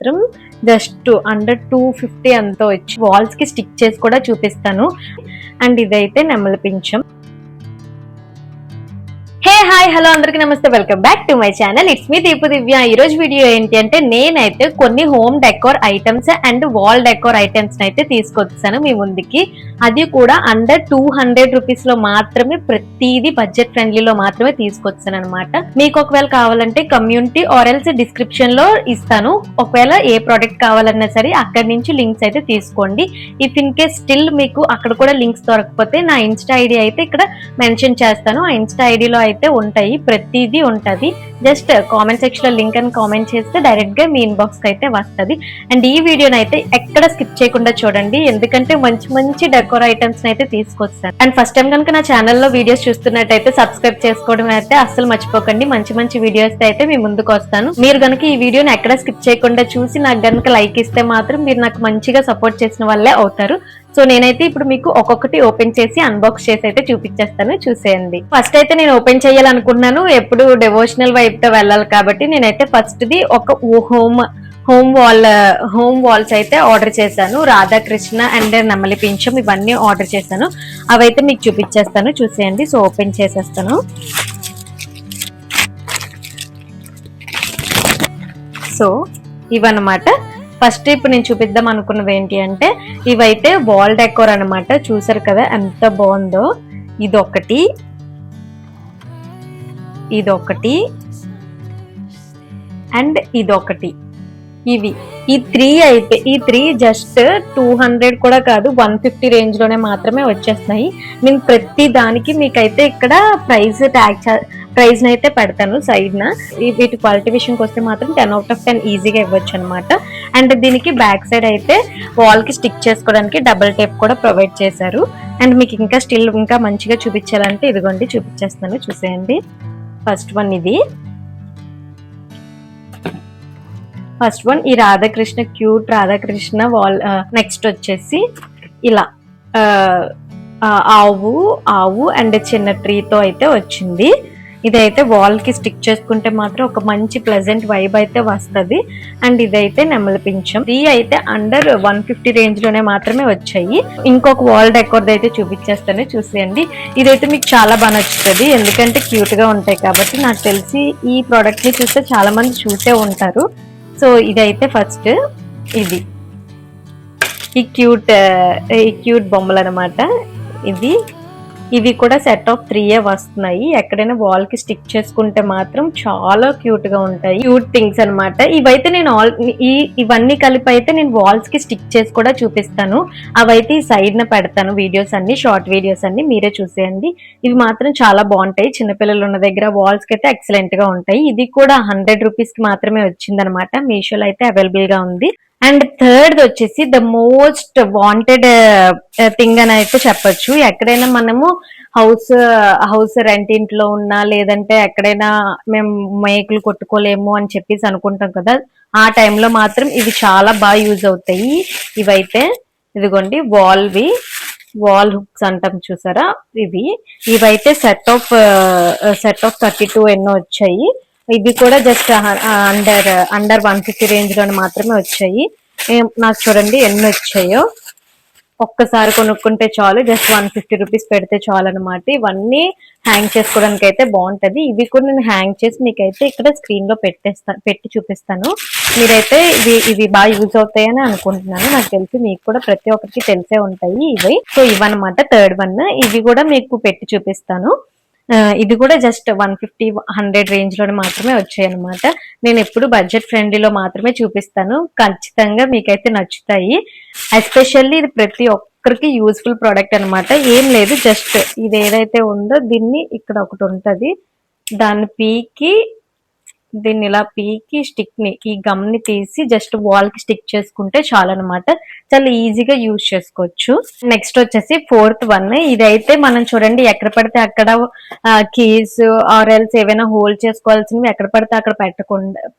మాత్రం just under 250 అంతా వచ్చి వాల్స్ కి స్టిక్ చేసి కూడా చూపిస్తాను. అండ్ ఇదైతే నెమలి పింఛం. హాయ్ హలో అందరికి నమస్తే, welcome back to my channel. It's me Deepu Divya. ఈ రోజు వీడియో ఏంటి అంటే నేనైతే కొన్ని home decor items and wall decor items అయితే తీసుకొచ్చాను మీ ముందుకి. అది కూడా అండర్ 200 రూపీస్ లో మాత్రమే, ప్రతిదీ బడ్జెట్ ఫ్రెండ్లీలో మాత్రమే తీసుకొచ్చాను అనమాట. మీకు ఒకవేళ కావాలంటే కమ్యూనిటీ ఆర్ ఎల్స్ డిస్క్రిప్షన్ లో ఇస్తాను. ఒకవేళ ఏ ప్రోడక్ట్ కావాలన్నా సరే అక్కడి నుంచి లింక్స్ అయితే తీసుకోండి. ఇఫ్ ఇన్ కేస్ స్టిల్ మీకు అక్కడ కూడా లింక్స్ దొరకకపోతే నా ఇన్స్టా ఐడి అయితే ఇక్కడ మెన్షన్ చేస్తాను. ఆ ఇన్స్టా ఐడిలో అయితే ఉంటాయి, ప్రతిదీ ఉంటది. జస్ట్ కామెంట్ సెక్షన్ లో లింక్ అని కామెంట్ చేస్తే డైరెక్ట్ గా మీ ఇన్బాక్స్ కి అయితే వస్తుంది. అండ్ ఈ వీడియోని అయితే ఎక్కడ స్కిప్ చేయకుండా చూడండి, ఎందుకంటే మంచి మంచి డెకోర్ ఐటమ్స్ అయితే తీసుకొస్తాను. అండ్ ఫస్ట్ టైం కనుక నా ఛానల్లో వీడియోస్ చూస్తున్నట్టయితే సబ్స్క్రైబ్ చేసుకోవడం అయితే అస్సలు మర్చిపోకండి. మంచి మంచి వీడియోస్ అయితే మీ ముందుకు వస్తాను. మీరు కనుక ఈ వీడియోని ఎక్కడ స్కిప్ చేయకుండా చూసి నాకు కనుక లైక్ ఇస్తే మాత్రం మీరు నాకు మంచిగా సపోర్ట్ చేసిన వాళ్ళే అవుతారు. సో నేనైతే ఇప్పుడు మీకు ఒక్కొక్కటి ఓపెన్ చేసి అన్బాక్స్ చేసి అయితే చూపించేస్తాను, చూసేయండి. ఫస్ట్ అయితే నేను ఓపెన్ చేయాలనుకున్నాను, ఎప్పుడు డివోషనల్ వైపు తో వెళ్ళాలి కాబట్టి నేనైతే ఫస్ట్ ది ఒక హోమ్ వాల్స్ అయితే ఆర్డర్ చేశాను. రాధాకృష్ణ అండ్ నెమలి పింఛం ఇవన్నీ ఆర్డర్ చేశాను. అవైతే మీకు చూపించేస్తాను, చూసేయండి. సో ఓపెన్ చేసేస్తాను. సో ఇవన్నమాట. ఫస్ట్ ఇప్పుడు నేను చూపిద్దాం అనుకున్నది ఏంటి అంటే ఇవైతే వాల్ డెకోర్ అనమాట. చూసారు కదా ఎంత బాగుందో. ఇదొకటి అండ్ ఇదొకటి. ఈ త్రీ జస్ట్ 200 కూడా కాదు, 150 రేంజ్ లోనే మాత్రమే వచ్చేస్తున్నాయి. నేను ప్రతి దానికి మీకైతే ఇక్కడ ప్రైజ్ అయితే పెడతాను సైడ్ న. వీటి క్వాలిటీ విషయంకి వస్తే మాత్రం 10 out of 10 ఈజీగా ఇవ్వచ్చు అనమాట. అండ్ దీనికి బ్యాక్ సైడ్ అయితే వాల్ కి స్టిక్ చేసుకోవడానికి డబుల్ టేప్ కూడా ప్రొవైడ్ చేశారు. అండ్ మీకు ఇంకా స్టిల్ ఇంకా మంచిగా చూపించాలంటే ఇదిగోండి చూపించేస్తాను, చూసేయండి. ఫస్ట్ వన్ ఈ Radhakrishna, cute Radhakrishna wall. Next వచ్చేసి ఇలా ఆవు అండ్ చిన్న ట్రీతో అయితే వచ్చింది. ఇదైతే వాల్ కి స్టిక్ చేసుకుంటే మాత్రం ఒక మంచి ప్లెజెంట్ వైబ్ అయితే వస్తుంది. అండ్ ఇదైతే నెమలి పింఛం. ఇది అయితే అండర్ 150 రేంజ్ లోనే మాత్రమే వచ్చాయి. ఇంకొక వాల్ డెకోర్ అయితే చూపించేస్తాను, చూసేయండి. ఇదైతే మీకు చాలా బాగా నచ్చుతుంది, ఎందుకంటే క్యూట్ గా ఉంటాయి కాబట్టి. నాకు తెలిసి ఈ ప్రోడక్ట్ ని చూస్తే చాలా మంది చూసే ఉంటారు. సో ఇదైతే ఫస్ట్ ఈ క్యూట్ బొమ్మలు అనమాట. ఇవి కూడా సెట్ ఆఫ్ 3 వస్తున్నాయి. ఎక్కడైనా వాల్ కి స్టిక్ చేసుకుంటే మాత్రం చాలా క్యూట్ గా ఉంటాయి, క్యూట్ థింగ్స్ అనమాట. ఇవైతే నేను ఇవన్నీ కలిపి అయితే నేను వాల్స్ కి స్టిక్ చేసి కూడా చూపిస్తాను. అవైతే ఈ సైడ్ న పెడతాను వీడియోస్ అన్ని, షార్ట్ వీడియోస్ అన్ని మీరే చూసేయండి. ఇవి మాత్రం చాలా బాగుంటాయి, చిన్నపిల్లలు ఉన్న దగ్గర వాల్స్ కి అయితే ఎక్సలెంట్ గా ఉంటాయి. ఇది కూడా 100 రూపీస్ కి మాత్రమే వచ్చింది అనమాట. మీషోలో అయితే అవైలబుల్ గా ఉంది. అండ్ థర్డ్ వచ్చేసి ద మోస్ట్ వాంటెడ్ థింగ్ అని అయితే చెప్పొచ్చు. ఎక్కడైనా మనము హౌస్ రెంట్ ఇంట్లో ఉన్నా, లేదంటే ఎక్కడైనా మేము మేకులు కొట్టుకోలేము అని చెప్పేసి అనుకుంటాం కదా, ఆ టైంలో మాత్రం ఇవి చాలా బాగా యూజ్ అవుతాయి. ఇవైతే ఇదిగోండి వాల్ హుక్స్ అంటాం చూసారా, ఇవైతే సెట్ ఆఫ్ 32 ఎన్నో వచ్చాయి. ఇవి కూడా జస్ట్ అండర్ 150 రేంజ్ లో మాత్రమే వచ్చాయి. నాకు చూడండి ఎన్ని వచ్చాయో. ఒక్కసారి కొనుక్కుంటే చాలు, జస్ట్ 150 రూపీస్ పెడితే చాలు అనమాట. ఇవన్నీ హ్యాంగ్ చేసుకోవడానికి అయితే బాగుంటది. ఇవి కూడా నేను హ్యాంగ్ చేసి మీకైతే ఇక్కడ స్క్రీన్ లో పెట్టి చూపిస్తాను. మీరైతే ఇవి బాగా యూజ్ అవుతాయని అనుకుంటున్నాను. నాకు తెలిసి మీకు కూడా ప్రతి ఒక్కరికి తెలిసే ఉంటాయి ఇవి. సో ఇవన్నమాట థర్డ్ వన్. ఇవి కూడా మీకు పెట్టి చూపిస్తాను. ఇది కూడా జస్ట్ 150-100 రేంజ్ లోనే మాత్రమే వచ్చాయి అనమాట. నేను ఎప్పుడు బడ్జెట్ ఫ్రెండ్లీలో మాత్రమే చూపిస్తాను, ఖచ్చితంగా మీకైతే నచ్చుతాయి. ఎస్పెషల్లీ ఇది ప్రతి ఒక్కరికి యూస్ఫుల్ ప్రోడక్ట్ అనమాట. ఏం లేదు, జస్ట్ ఇది ఏదైతే ఉందో దీన్ని ఇక్కడ ఒకటి ఉంటది, దీన్ని ఇలా పీకి స్టిక్ ని, ఈ గమ్ ని తీసి జస్ట్ వాల్ కి స్టిక్ చేసుకుంటే చాలు అనమాట. చాలా ఈజీగా యూజ్ చేసుకోవచ్చు. నెక్స్ట్ వచ్చేసి ఫోర్త్ వన్. ఇదైతే మనం చూడండి ఎక్కడ పడితే అక్కడ కీస్ ఆర్ ఎల్స్ ఏవైనా హోల్డ్ చేసుకోవాల్సినవి ఎక్కడ పడితే అక్కడ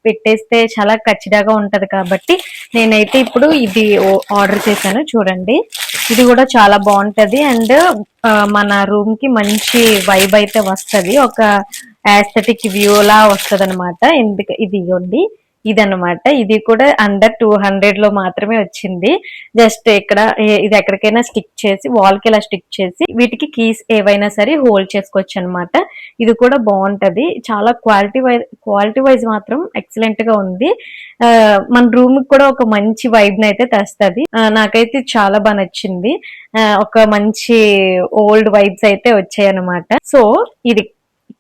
పెట్టేస్తే చాలా ఖచ్చితంగా ఉంటది కాబట్టి నేనైతే ఇప్పుడు ఇది ఆర్డర్ చేశాను. చూడండి, ఇది కూడా చాలా బాగుంటది. అండ్ మన రూమ్ కి మంచి వైబ్ అయితే వస్తది, ఒక ఆస్థెటిక్ వ్యూ లా వస్తది అనమాట. ఇది ఇవ్వండి, ఇదన్నమాట. ఇది కూడా అండర్ 200 లో మాత్రమే వచ్చింది. జస్ట్ ఇక్కడ ఇది ఎక్కడికైనా స్టిక్ చేసి వాల్ కి ఇలా స్టిక్ చేసి వీటికి కీస్ ఏవైనా సరే హోల్డ్ చేసుకోవచ్చు అనమాట. ఇది కూడా బాగుంటది. చాలా క్వాలిటీ వైజ్ మాత్రం ఎక్సలెంట్ గా ఉంది. మన రూమ్ కి కూడా ఒక మంచి వైబ్ ని అయితే తెస్తది. నాకైతే చాలా బాగా నచ్చింది. ఒక మంచి ఓల్డ్ వైబ్స్ అయితే వచ్చాయి అనమాట. సో ఇది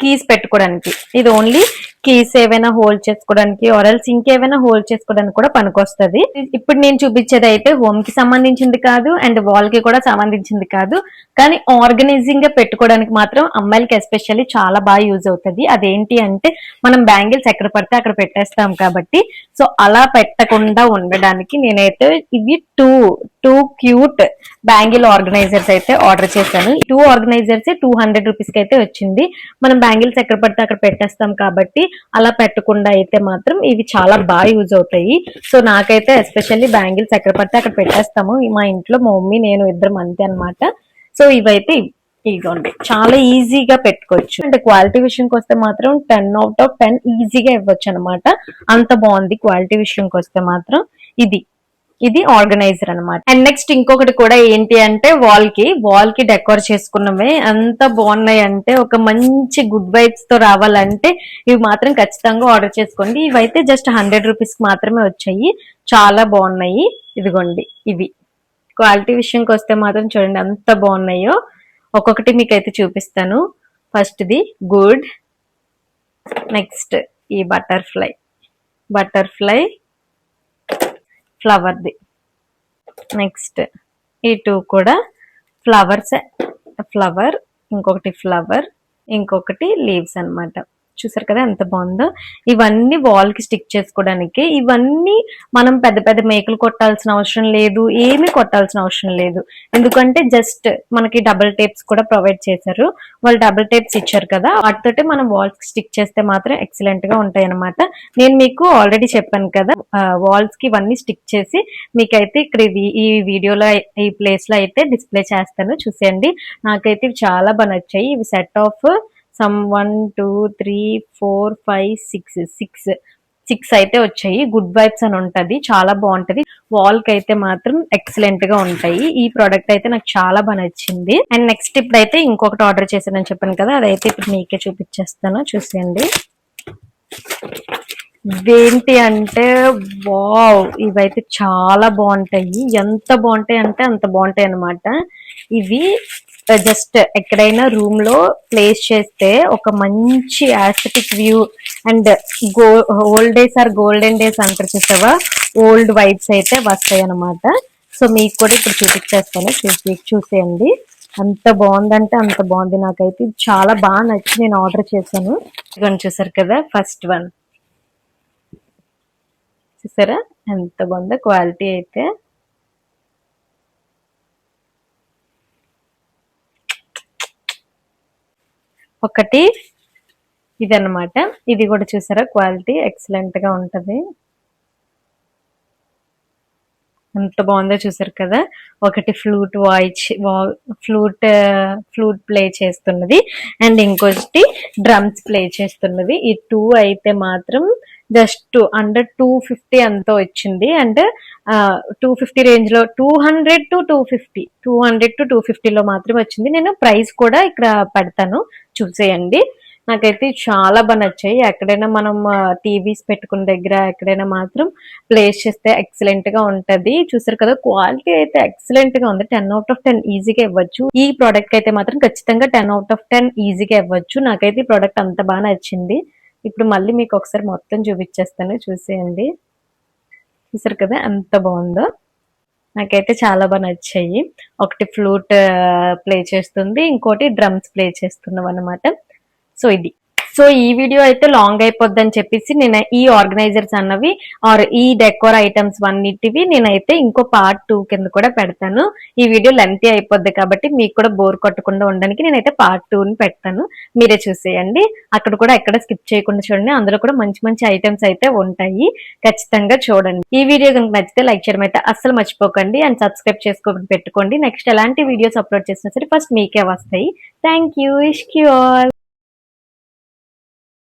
కీస్ పెట్టుకోవడానికి, ఇది ఓన్లీ కీస్ ఏవైనా హోల్డ్ చేసుకోవడానికి ఆర్ఎల్స్ ఇంకేమైనా హోల్డ్ చేసుకోవడానికి కూడా పనికొస్తుంది. ఇప్పుడు నేను చూపించేది అయితే హోమ్ కి సంబంధించింది కాదు అండ్ వాల్ కి కూడా సంబంధించింది కాదు, కానీ ఆర్గనైజింగ్ గా పెట్టుకోవడానికి మాత్రం అమ్మాయిలకి ఎస్పెషల్లీ చాలా బాగా యూజ్ అవుతుంది. అదేంటి అంటే మనం బ్యాంగిల్స్ ఎక్కడ పడితే అక్కడ పెట్టేస్తాం కాబట్టి, సో అలా పెట్టకుండా ఉండడానికి నేనైతే ఇవి టూ క్యూట్ బ్యాంగిల్ ఆర్గనైజర్స్ అయితే ఆర్డర్ చేశాను. 2 ఆర్గనైజర్స్ 200 రూపీస్ కి అయితే వచ్చింది. మనం బ్యాంగిల్స్ ఎక్కడ పడితే అక్కడ పెట్టేస్తాం కాబట్టి అలా పెట్టకుండా అయితే మాత్రం ఇవి చాలా బాగా యూజ్ అవుతాయి. సో నాకైతే ఎస్పెషల్లీ బ్యాంగిల్స్ ఎక్కడ పడితే అక్కడ పెట్టేస్తాము. మా ఇంట్లో మా మమ్మీ నేను ఇద్దరం అంతే అనమాట. సో ఇవైతే ఇదిగోండి చాలా ఈజీగా పెట్టుకోవచ్చు. అంటే క్వాలిటీ విషయంకి వస్తే మాత్రం 10 out of 10 ఈజీగా ఇవ్వచ్చు అనమాట. అంత బాగుంది క్వాలిటీ విషయంకి వస్తే మాత్రం. ఇది ఆర్గనైజర్ అనమాట. అండ్ నెక్స్ట్ ఇంకొకటి కూడా ఏంటి అంటే వాల్ కి డెకోర్ చేసుకున్నవే ఎంత బాగున్నాయి అంటే, ఒక మంచి గుడ్ వైబ్స్ తో రావాలంటే ఇవి మాత్రం ఖచ్చితంగా ఆర్డర్ చేసుకోండి. ఇవైతే జస్ట్ 100 రూపీస్ కి మాత్రమే వచ్చాయి. చాలా బాగున్నాయి. ఇదిగోండి ఇవి క్వాలిటీ విషయంకి వస్తే మాత్రం చూడండి ఎంత బాగున్నాయో. ఒక్కొక్కటి మీకైతే చూపిస్తాను. ఫస్ట్ ది గుడ్, నెక్స్ట్ ఈ బటర్ఫ్లై ఫ్లవర్ది, నెక్స్ట్ ఈ 2 కూడా ఫ్లవర్, ఇంకొకటి లీవ్స్ అన్నమాట. చూసారు కదా ఎంత బాగుందో. ఇవన్నీ వాల్ కి స్టిక్ చేసుకోవడానికి. ఇవన్నీ మనం పెద్ద పెద్ద మేకలు కొట్టాల్సిన అవసరం లేదు, ఏమీ కొట్టాల్సిన అవసరం లేదు. ఎందుకంటే జస్ట్ మనకి డబుల్ టేప్స్ కూడా ప్రొవైడ్ చేశారు. వాళ్ళు డబుల్ టేప్స్ ఇచ్చారు కదా, వాటితోటి మనం వాల్స్ కి స్టిక్ చేస్తే మాత్రం ఎక్సలెంట్ గా ఉంటాయి అనమాట. నేను మీకు ఆల్రెడీ చెప్పాను కదా, వాల్స్ కి ఇవన్నీ స్టిక్ చేసి మీకైతే ఇక్కడ ఈ వీడియోలో ఈ ప్లేస్ లో అయితే డిస్ప్లే చేస్తాను, చూసేయండి. నాకైతే ఇవి చాలా బాగా నచ్చాయి. ఇవి సెట్ ఆఫ్ సమ్ 1 2 3 4 5 6 అయితే వచ్చాయి. గుడ్ వైబ్స్ అని ఉంటది, చాలా బాగుంటది. వాల్ కి అయితే మాత్రం ఎక్సలెంట్ గా ఉంటాయి. ఈ ప్రోడక్ట్ అయితే నాకు చాలా బాగా నచ్చింది. అండ్ నెక్స్ట్ ఇప్పుడైతే ఇంకొకటి ఆర్డర్ చేశానని చెప్పాను కదా, అదైతే ఇప్పుడు మీకే చూపించేస్తాను, చూసేయండి. ఇదేంటి అంటే వావ్, ఇవైతే చాలా బాగుంటాయి. ఎంత బాగుంటాయి అంటే అంత బాగుంటాయి అనమాట. ఇవి జస్ట్ ఎక్కడైనా రూమ్ లో ప్లేస్ చేస్తే ఒక మంచి aesthetic view and old days are golden days అంటారు చూసావా, ఓల్డ్ వైబ్స్ అయితే వస్తాయి అనమాట. సో మీకు కూడా ఇప్పుడు చూపించేస్తాను, చూసేయండి. అంత బాగుందంటే అంత బాగుంది. నాకైతే చాలా బాగా నచ్చి నేను ఆర్డర్ చేశాను. ఇవన్నీ చూసారు కదా, ఫస్ట్ వన్ చూసారా ఎంత బాగుందో క్వాలిటీ అయితే. ఒకటి ఇదన్నమాట. ఇది కూడా చూసారా క్వాలిటీ ఎక్సలెంట్ గా ఉంటది. ఎంత బాగుందో చూసారు కదా. ఒకటి ఫ్లూట్ ప్లే చేస్తున్నది అండ్ ఇంకొకటి డ్రమ్స్ ప్లే చేస్తున్నది. ఈ 2 అయితే మాత్రం జస్ట్ అండర్ 250 అంతా వచ్చింది. అండ్ 250 రేంజ్ లో 200 to 250 లో మాత్రమే వచ్చింది. నేను ప్రైస్ కూడా ఇక్కడ పెడతాను, చూసేయండి. నాకైతే చాలా బాగా నచ్చాయి. ఎక్కడైనా మనం టీవీస్ పెట్టుకున్న దగ్గర ఎక్కడైనా మాత్రం ప్లేస్ చేస్తే ఎక్సలెంట్ గా ఉంటది. చూసారు కదా క్వాలిటీ అయితే ఎక్సలెంట్ గా ఉంది. 10 out of 10 ఈజీగా ఇవ్వచ్చు. ఈ ప్రోడక్ట్ అయితే మాత్రం ఖచ్చితంగా 10 out of 10 ఈజీగా ఇవ్వచ్చు. నాకైతే ఈ ప్రోడక్ట్ అంత బాగా నచ్చింది. ఇప్పుడు మళ్ళీ మీకు ఒకసారి మొత్తం చూపించేస్తాను, చూసేయండి. చూసారు కదా ఎంత బాగుందో. నాకైతే చాలా బాగా నచ్చాయి. ఒకటి ఫ్లూట్ ప్లే చేస్తుంది, ఇంకోటి డ్రమ్స్ ప్లే చేస్తున్నాం అనమాట. సో ఈ వీడియో అయితే లాంగ్ అయిపోద్దని చెప్పేసి నేను ఈ ఆర్గనైజర్స్ అన్నవి ఆర్ ఈ డెకోర్ ఐటమ్స్ అన్నిటివి నేనైతే ఇంకో పార్ట్ 2 కింద కూడా పెడతాను. ఈ వీడియో లెంతీ అయిపోద్ది కాబట్టి మీకు కూడా బోర్ కొట్టకుండా ఉండడానికి నేనైతే పార్ట్ 2 పెడతాను, మీరే చూసేయండి. అక్కడ కూడా ఎక్కడ స్కిప్ చేయకుండా చూడండి, అందులో కూడా మంచి మంచి ఐటమ్స్ అయితే ఉంటాయి, ఖచ్చితంగా చూడండి. ఈ వీడియో కనుక నచ్చితే లైక్ చేయడం అయితే అస్సలు మర్చిపోకండి అండ్ సబ్స్క్రైబ్ చేసుకోండి పెట్టుకోండి. నెక్స్ట్ ఎలాంటి వీడియోస్ అప్లోడ్ చేసినా సరే ఫస్ట్ మీకే వస్తాయి. Thank you, wish you all.